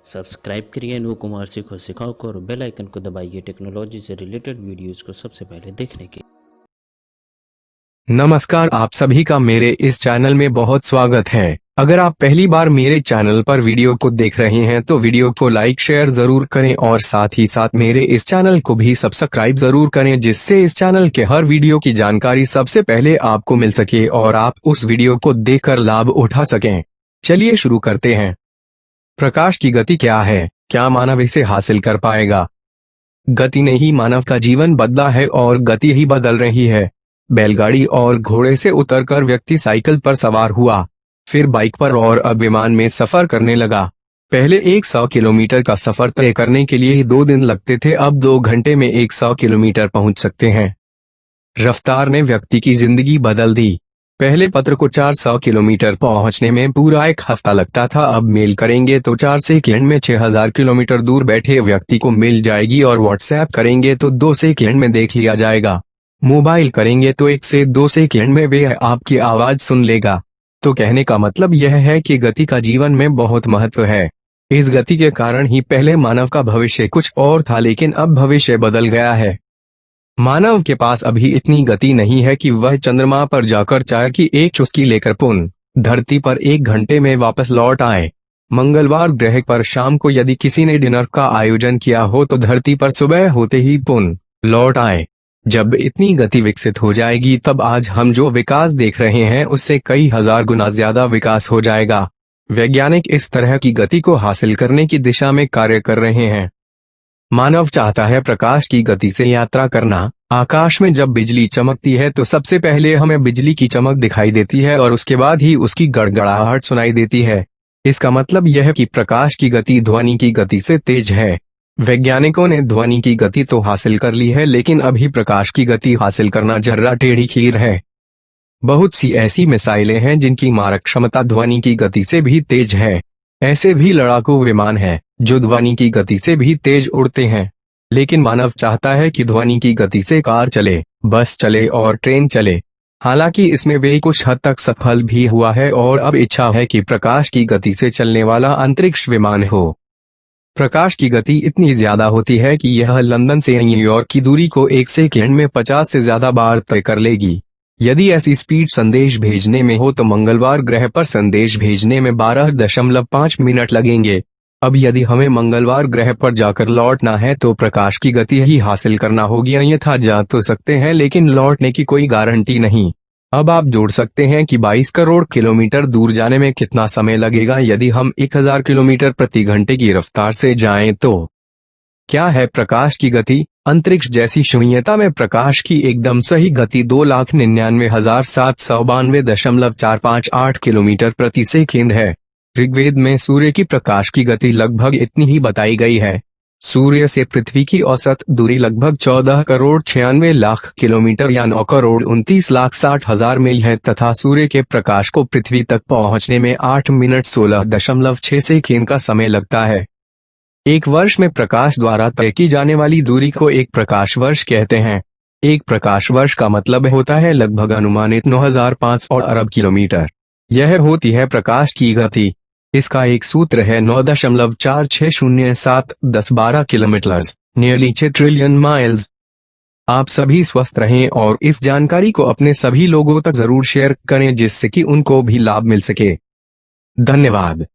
Subscribe करिए अनु कुमार सिखाओ को और बेल आइकन को दबाइए टेक्नोलॉजी से रिलेटेड वीडियोस को सबसे पहले देखने के। नमस्कार, आप सभी का मेरे इस चैनल में बहुत स्वागत है। अगर आप पहली बार मेरे चैनल पर वीडियो को देख रहे हैं तो वीडियो को लाइक शेयर जरूर करें और साथ ही साथ मेरे इस चैनल को भी सब्सक्राइब जरूर करें, जिससे इस चैनल के हर वीडियो की जानकारी सबसे पहले आपको मिल सके और आप उस वीडियो को देखकर लाभ उठा सकें। चलिए शुरू करते हैं। प्रकाश की गति क्या है? क्या मानव इसे हासिल कर पाएगा? गति ने ही मानव का जीवन बदला है और गति ही बदल रही है। बैलगाड़ी और घोड़े से उतरकर व्यक्ति साइकिल पर सवार हुआ, फिर बाइक पर और अब विमान में सफर करने लगा। पहले 100 किलोमीटर का सफर तय करने के लिए 2 दिन लगते थे, अब 2 घंटे में 100 किलोमीटर पहुंच सकते हैं। रफ्तार ने व्यक्ति की जिंदगी बदल दी। पहले पत्र को 400 किलोमीटर पहुंचने में पूरा 1 हफ्ता लगता था, अब मेल करेंगे तो 4 सेकंड में 6000 किलोमीटर दूर बैठे व्यक्ति को मिल जाएगी और व्हाट्सएप करेंगे तो 2 सेकंड में देख लिया जाएगा। मोबाइल करेंगे तो 1 से 2 सेकंड में वे आपकी आवाज सुन लेगा। तो कहने का मतलब यह है कि गति का जीवन में बहुत महत्व है। इस गति के कारण ही पहले मानव का भविष्य कुछ और था, लेकिन अब भविष्य बदल गया है। मानव के पास अभी इतनी गति नहीं है कि वह चंद्रमा पर जाकर चाय की एक चुस्की लेकर पुनः धरती पर 1 घंटे में वापस लौट आए। मंगलवार ग्रह पर शाम को यदि किसी ने डिनर का आयोजन किया हो तो धरती पर सुबह होते ही पुनः लौट आए। जब इतनी गति विकसित हो जाएगी तब आज हम जो विकास देख रहे हैं उससे कई हजार गुना ज्यादा विकास हो जाएगा। वैज्ञानिक इस तरह की गति को हासिल करने की दिशा में कार्य कर रहे हैं। मानव चाहता है प्रकाश की गति से यात्रा करना। आकाश में जब बिजली चमकती है तो सबसे पहले हमें बिजली की चमक दिखाई देती है और उसके बाद ही उसकी गड़गड़ाहट सुनाई देती है। इसका मतलब यह है कि प्रकाश की गति ध्वनि की गति से तेज है। वैज्ञानिकों ने ध्वनि की गति तो हासिल कर ली है, लेकिन अभी प्रकाश की गति हासिल करना जर्रा टेढ़ी खीर है। बहुत सी ऐसी मिसाइलें हैं जिनकी मारक क्षमता ध्वनि की गति से भी तेज है। ऐसे भी लड़ाकू विमान हैं जो ध्वनि की गति से भी तेज उड़ते हैं। लेकिन मानव चाहता है कि ध्वनि की गति से कार चले, बस चले और ट्रेन चले। हालांकि इसमें वे कुछ हद तक सफल भी हुआ है और अब इच्छा है कि प्रकाश की गति से चलने वाला अंतरिक्ष विमान हो। प्रकाश की गति इतनी ज्यादा होती है कि यह लंदन से न्यूयॉर्क की दूरी को 1 सेकंड में 50 से ज्यादा बार तय कर लेगी। यदि ऐसी स्पीड संदेश भेजने में हो तो मंगलवार ग्रह पर संदेश भेजने में 12.5 मिनट लगेंगे। अब यदि हमें मंगलवार ग्रह पर जाकर लौटना है तो प्रकाश की गति ही हासिल करना होगी। अन्यथा जा तो सकते हैं, लेकिन लौटने की कोई गारंटी नहीं। अब आप जोड़ सकते हैं कि 22 करोड़ किलोमीटर दूर जाने में कितना समय लगेगा यदि हम 1000 किलोमीटर प्रति घंटे की रफ्तार से जाएं तो। क्या है प्रकाश की गति? अंतरिक्ष जैसी शून्यता में प्रकाश की एकदम सही गति 2,99,792.458 किलोमीटर प्रति सेकंड है। ऋग्वेद में सूर्य की प्रकाश की गति लगभग इतनी ही बताई गई है। सूर्य से पृथ्वी की औसत दूरी लगभग 14 करोड़ 96 लाख किलोमीटर या 9 करोड़ 29 लाख 60 हजार मील है तथा सूर्य के प्रकाश को पृथ्वी तक पहुंचने में 8 मिनट 16.6 सेकंड का समय लगता है। एक वर्ष में प्रकाश द्वारा तय की जाने वाली दूरी को एक प्रकाश वर्ष कहते हैं। एक प्रकाश वर्ष का मतलब होता है लगभग अनुमानित 9500 अरब किलोमीटर। यह होती है प्रकाश की गति। इसका एक सूत्र है 9.4607 किलोमीटर, नियरली 6 ट्रिलियन माइल्स। आप सभी स्वस्थ रहें और इस जानकारी को अपने सभी लोगों तक जरूर शेयर करें जिससे कि उनको भी लाभ मिल सके। धन्यवाद।